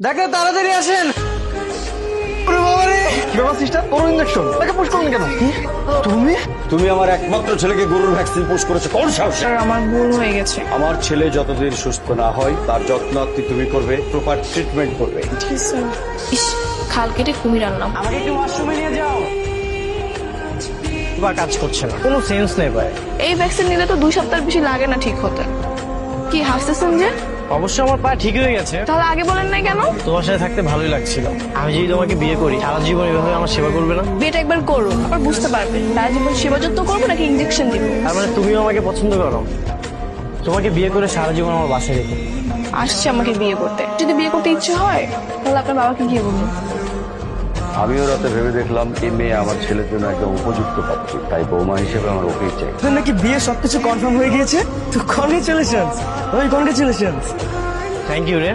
Doctor তাড়াতাড়ি আসেন। তুমি আমার একমাত্র ছেলেকে গরুর ভ্যাকসিন পোস্ট করেছো কোন সাহসে? আমার ভুল হয়ে গেছে। আমার ছেলে যতদিন সুস্থ না হয় তার যত্ন আত্মি তুমি করবে, প্রপার ট্রিটমেন্ট করবে। ইস, খাল কেটে কুমির আনলাম। আমাকে একটু ওয়াশরুমে নিয়ে যাও। বা কাজ করছে না, কোনো সেন্স নেই ভাই। এই ভ্যাকসিন নিলে তো 2 সপ্তাহ বেশি লাগে না ঠিক হতে। কি হাসতেছেন যে? অবশ্য আমার পা ঠিক হয়ে গেছে। তাহলে আগে বলেন নাই কেন? তোমার সাথে থাকতে ভালোই লাগছিল। আমি যদি তোমাকে বিয়ে করি সারা জীবন এভাবে আমার সেবা করবে না? বিয়েটা একবার করুন, আবার বুঝতে পারবেন সারা জীবন সেবা যত্ন করবো নাকি ইঞ্জেকশন দিব। তার মানে তুমিও আমাকে পছন্দ করো? তোমাকে বিয়ে করে সারা জীবন আমার বাসায় রেখে আসছে আমাকে বিয়ে করতে। যদি বিয়ে করতে ইচ্ছে হয় তাহলে আপনার বাবাকে গিয়ে বলুন। আমিও রাতে ভেবে দেখলাম এই মেয়ে আমার ছেলের জন্য একদম উপযুক্ত পাত্রী, তাই বৌমা হিসেবে আমার ওকেই চাই। তোর নাকি বিয়ে সবকিছু কনফার্ম হয়ে গিয়েছে? তো কনগ্রেচুলেশনস, ওই কনগ্রেচুলেশনস। থ্যাংক ইউ রে।